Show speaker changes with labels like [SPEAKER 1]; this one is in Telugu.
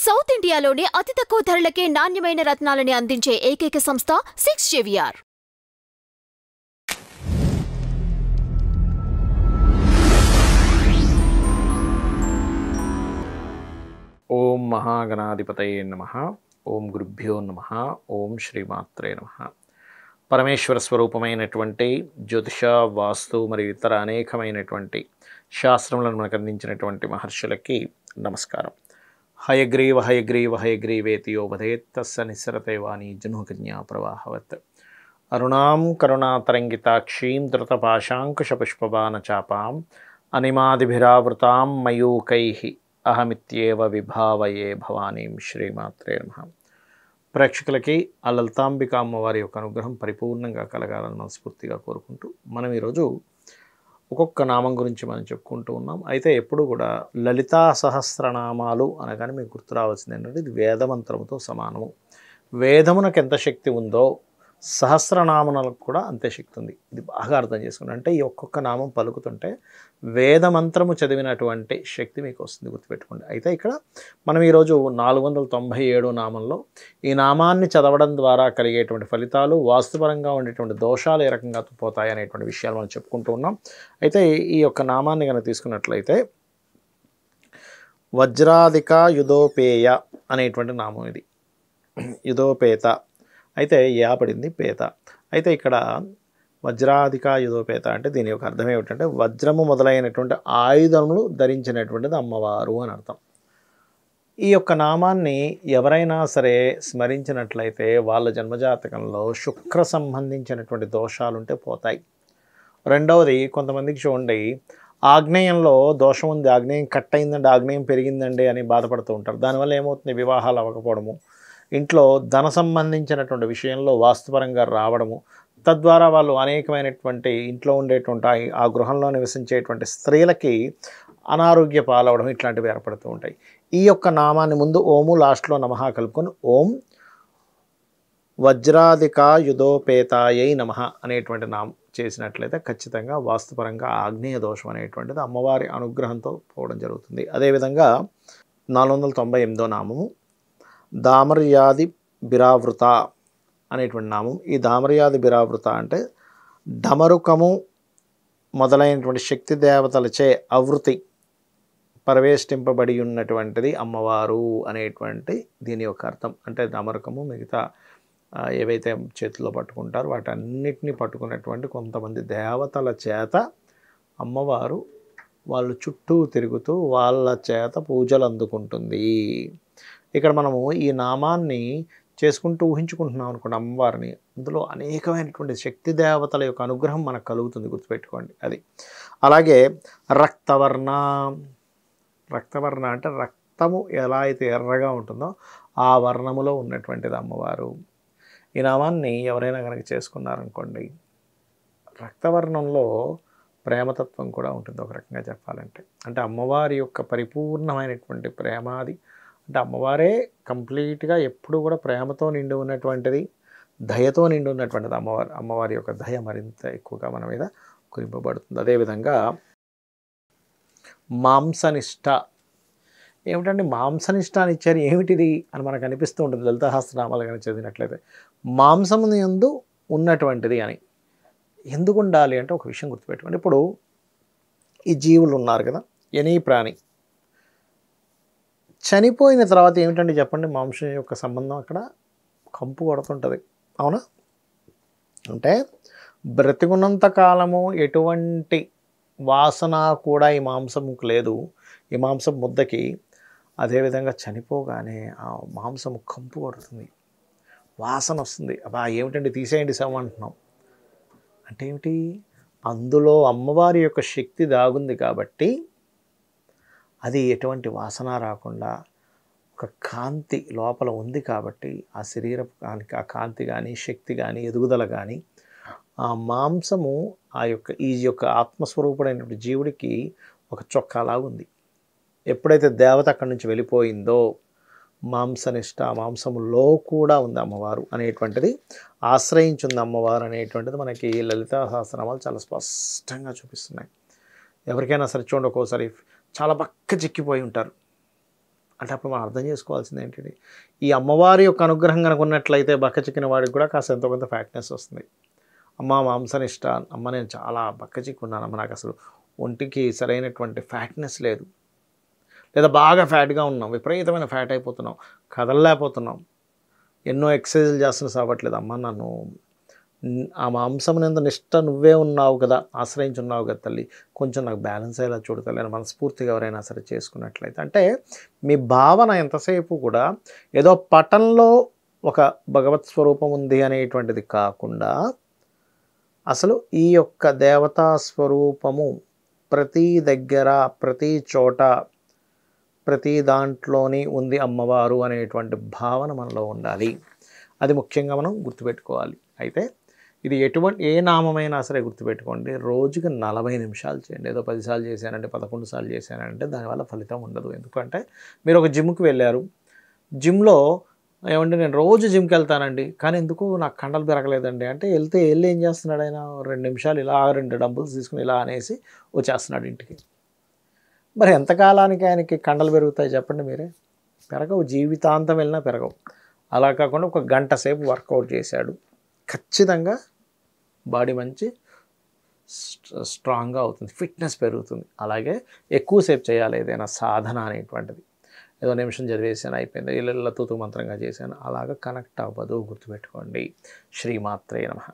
[SPEAKER 1] సౌత్ ఇండియాలోనే అతి తక్కువ ధరలకే నాణ్యమైన రత్నాలని అందించే ఏకైక సంస్థ 6JVR.
[SPEAKER 2] ఓం మహాగణాధిపతయే నమః. ఓం గురుభ్యో నమః. ఓం శ్రీమాత్రే నమః. పరమేశ్వర స్వరూపమైనటువంటి జ్యోతిష, వాస్తు మరియు ఇతర అనేకమైనటువంటి శాస్త్రములను మనకు అందించినటువంటి మహర్షులకి నమస్కారం. హయగ్రీవ హయగ్రీవ హయగ్రీవేతి యో వదేత్ తస్స నిస్సరతే వాణి జనుకన్యా ప్రవాహవత్. అరుణాం కరుణాతరంగితాక్షీం ధృతపాశాంకుశపుష్పబాణచాపాం అనిమాదిభిరావృతాం మయూకైః అహమిత్యేవ విభావయే భవానీం. శ్రీమాత్రే నమః. ప్రేక్షకులకి ఆ లలితాంబిక అమ్మవారి యొక్క అనుగ్రహం పరిపూర్ణంగా కలగాలని మనస్ఫూర్తిగా కోరుకుంటూ మనం ఈరోజు ఒక్కొక్క నామం గురించి మనం చెప్పుకుంటూ ఉన్నాం. అయితే ఎప్పుడు కూడా లలితా సహస్రనామాలు అనగానే మీకు గుర్తు రావాల్సింది ఏంటంటే ఇది వేదమంత్రముతో సమానము. వేదమునకు ఎంత శక్తి ఉందో సహస్రనామములకు కూడా అంతే శక్తి ఉంది. ఇది బాగా అర్థం చేసుకోండి. అంటే ఈ ఒక్కొక్క నామం పలుకుతుంటే వేదమంత్రము చదివినటువంటి శక్తి మీకు వస్తుంది, గుర్తుపెట్టుకోండి. అయితే ఇక్కడ మనం ఈరోజు 497 నామంలో ఈ నామాన్ని చదవడం ద్వారా కలిగేటువంటి ఫలితాలు, వాస్తుపరంగా ఉండేటువంటి దోషాలు ఏ రకంగా పోతాయి అనేటువంటి విషయాలు మనం చెప్పుకుంటూ ఉన్నాం. అయితే ఈ యొక్క నామాన్ని కనుక తీసుకున్నట్లయితే వజ్రాధిక యుధోపేయ అనేటువంటి నామం ఇది. యుధోపేత అయితే పడింది పేత. అయితే ఇక్కడ వజ్రాధిక యుధోపేత అంటే దీని యొక్క అర్థం ఏమిటంటే వజ్రము మొదలైనటువంటి ఆయుధములు ధరించినటువంటిది అమ్మవారు అని అర్థం. ఈ యొక్క నామాన్ని ఎవరైనా సరే స్మరించినట్లయితే వాళ్ళ జన్మజాతకంలో శుక్ర సంబంధించినటువంటి దోషాలుంటే పోతాయి. రెండవది, కొంతమందికి చూడండి ఆగ్నేయంలో దోషం ఉంది, ఆగ్నేయం కట్ అయిందండి, ఆగ్నేయం పెరిగిందండి అని బాధపడుతూ ఉంటారు. దానివల్ల ఏమవుతుంది, వివాహాలు అవ్వకపోవడము, ఇంట్లో ధన సంబంధించినటువంటి విషయంలో వాస్తుపరంగా రావడము, తద్వారా వాళ్ళు అనేకమైనటువంటి ఇంట్లో ఉండేటువంటి ఆ గృహంలో నివసించేటువంటి స్త్రీలకి అనారోగ్య పాలవడం, ఇట్లాంటివి ఏర్పడుతూ ఉంటాయి. ఈ యొక్క నామాన్ని ముందు ఓము లాస్ట్లో నమః కలుపుకొని ఓం వజ్రాధిక యుధోపేతాయై నమః అనేటువంటి నామం చేసినట్లయితే ఖచ్చితంగా వాస్తుపరంగా ఆగ్నేయ దోషం అనేటువంటిది అమ్మవారి అనుగ్రహంతో పోవడం జరుగుతుంది. అదేవిధంగా 498వ నామము దామర్యాది బిరావృత అనేటువంటి నామం. ఈ దామర్యాది బిరావృత అంటే డమరుకము మొదలైనటువంటి శక్తి దేవతలచే ఆవృతి పరివేష్టింపబడి ఉన్నటువంటిది అమ్మవారు అనేటువంటి దీని యొక్క అర్థం. అంటే డమరుకము మిగతా ఏవైతే చేతిలో పట్టుకుంటారో వాటన్నిటిని పట్టుకున్నటువంటి కొంతమంది దేవతల చేత అమ్మవారు వాళ్ళు చుట్టూ తిరుగుతూ వాళ్ళ చేత పూజలు అందుకుంటుంది. ఇక్కడ మనము ఈ నామాన్ని చేసుకుంటూ ఊహించుకుంటున్నాం అనుకోండి అమ్మవారిని, అందులో అనేకమైనటువంటి శక్తి దేవతల యొక్క అనుగ్రహం మనకు కలుగుతుంది, గుర్తుపెట్టుకోండి అది. అలాగే రక్తవర్ణ అంటే రక్తము ఎలా అయితే ఎర్రగా ఉంటుందో ఆ వర్ణములో ఉన్నటువంటిది అమ్మవారు. ఈ నామాన్ని ఎవరైనా కనుక చేసుకున్నారనుకోండి, రక్తవర్ణంలో ప్రేమతత్వం కూడా ఉంటుంది ఒక రకంగా చెప్పాలంటే. అంటే అమ్మవారి యొక్క పరిపూర్ణమైనటువంటి ప్రేమాది, అంటే అమ్మవారే కంప్లీట్గా ఎప్పుడు కూడా ప్రేమతో నిండి ఉన్నటువంటిది, దయతో నిండి ఉన్నటువంటిది అమ్మవారు. అమ్మవారి యొక్క దయ మరింత ఎక్కువగా మన మీద కురింపబడుతుంది. అదేవిధంగా మాంసనిష్ట ఏమిటంటే మాంసనిష్ట అని ఇచ్చారు, ఏమిటిది అని మనకు అనిపిస్తూ ఉంటుంది లలితాసహస్రనామాలు కానీ చదివినట్లయితే. మాంసము యందు ఉన్నటువంటిది అని ఎందుకు ఉండాలి అంటే ఒక విషయం గుర్తుపెట్టుకోండి. ఇప్పుడు ఈ జీవులు ఉన్నారు కదా, ఎనీ ప్రాణి చనిపోయిన తర్వాత ఏమిటంటే చెప్పండి, మాంసం యొక్క సంబంధం అక్కడ కంపు కొడుతుంటుంది, అవునా? అంటే బ్రతికున్నంత కాలము ఎటువంటి వాసన కూడా ఈ మాంసముకు లేదు, ఈ మాంసం ముద్దకి. అదేవిధంగా చనిపోగానే ఆ మాంసము కంపు కొడుతుంది, వాసన వస్తుంది. అబ్బా ఏమిటండి తీసేయండి శవం అంటున్నాం. అంటే ఏమిటి, అందులో అమ్మవారి యొక్క శక్తి దాగుంది కాబట్టి అది ఎటువంటి వాసన రాకుండా ఒక కాంతి లోపల ఉంది కాబట్టి ఆ శరీరపు ఆ కాంతి కానీ శక్తి కానీ ఎదుగుదల కానీ ఆ మాంసము ఈ యొక్క ఆత్మస్వరూపుడైనటువంటి జీవుడికి ఒక చొక్కాలాగా ఉంది. ఎప్పుడైతే దేవత అక్కడి నుంచి వెళ్ళిపోయిందో మాంసనిష్ట, మాంసములో కూడా ఉంది అమ్మవారు అనేటువంటిది, ఆశ్రయించింది అమ్మవారు అనేటువంటిది మనకి లలితా సహస్రనామాలు చాలా స్పష్టంగా చూపిస్తున్నాయి. ఎవరికైనా సరే చూడండి, ఒక్కోసారి చాలా బక్క చిక్కిపోయి ఉంటారు, అంటే అప్పుడు మనం అర్థం చేసుకోవాల్సింది ఏంటంటే ఈ అమ్మవారి యొక్క అనుగ్రహం కనుక ఉన్నట్లయితే బక్క చిక్కిన వాడికి కూడా కాస్త ఎంతో కొంత ఫ్యాట్నెస్ వస్తుంది. అమ్మ మాంసనిష్ట, అమ్మ నేను చాలా బక్క చిక్కున్నాను, అమ్మ నాకు అసలు ఒంటికి సరైనటువంటి ఫ్యాట్నెస్ లేదు, లేదా బాగా ఫ్యాట్గా ఉన్నాం, విపరీతమైన ఫ్యాట్ అయిపోతున్నాం, కదలలేకపోతున్నాం, ఎన్నో ఎక్సర్సైజులు చేస్తున్నా సావట్లేదు, అమ్మ నన్ను ఆ మాంసం నింద నిష్ట నువ్వే ఉన్నావు కదా, ఆశ్రయించున్నావు కదా తల్లి, కొంచెం నాకు బ్యాలెన్స్ అయ్యేలా చూడు తల్లి అని మనస్ఫూర్తిగా ఎవరైనా సరే చేసుకున్నట్లయితే, అంటే మీ భావన ఎంతసేపు కూడా ఏదో పటంలో ఒక భగవత్ స్వరూపం ఉంది అనేటువంటిది కాకుండా అసలు ఈ యొక్క దేవతా స్వరూపము ప్రతి దగ్గర ప్రతి చోట ప్రతి దాంట్లోని ఉంది అమ్మవారు అనేటువంటి భావన మనలో ఉండాలి. అది ముఖ్యంగా మనం గుర్తుపెట్టుకోవాలి. అయితే ఇది ఏ నామమైనా సరే గుర్తుపెట్టుకోండి, రోజుకి 40 నిమిషాలు చేయండి. ఏదో 10 సార్లు చేశానంటే 11 సార్లు చేశానంటే దానివల్ల ఫలితం ఉండదు. ఎందుకంటే మీరు ఒక జిమ్కి వెళ్ళారు, జిమ్లో ఏమంటే నేను రోజు జిమ్కి వెళ్తానండి కానీ ఎందుకు నాకు కండలు పెరగలేదండి అంటే, వెళ్ళి ఏం చేస్తున్నాడు ఆయన, 2 నిమిషాలు ఇలా 2 డంబుల్స్ తీసుకుని ఇలా అనేసి వచ్చేస్తున్నాడు ఇంటికి. మరి ఎంతకాలానికి ఆయనకి కండలు పెరుగుతాయి చెప్పండి మీరే? పెరగవు, జీవితాంతం వెళ్ళినా పెరగవు. అలా కాకుండా ఒక గంట సేపు వర్కౌట్ చేశాడు, ఖచ్చితంగా బాడీ మంచి స్ట్రాంగ్గా అవుతుంది, ఫిట్నెస్ పెరుగుతుంది. అలాగే ఎక్కువసేపు చేయాలి ఏదైనా సాధన అనేటువంటిది. ఏదో నిమిషం చదివేసాను అయిపోయింది, ఇలా తూతు మంత్రంగా చేశాను అలాగా కనెక్ట్ అవ్వదు, గుర్తుపెట్టుకోండి. శ్రీమాత్రే నమః.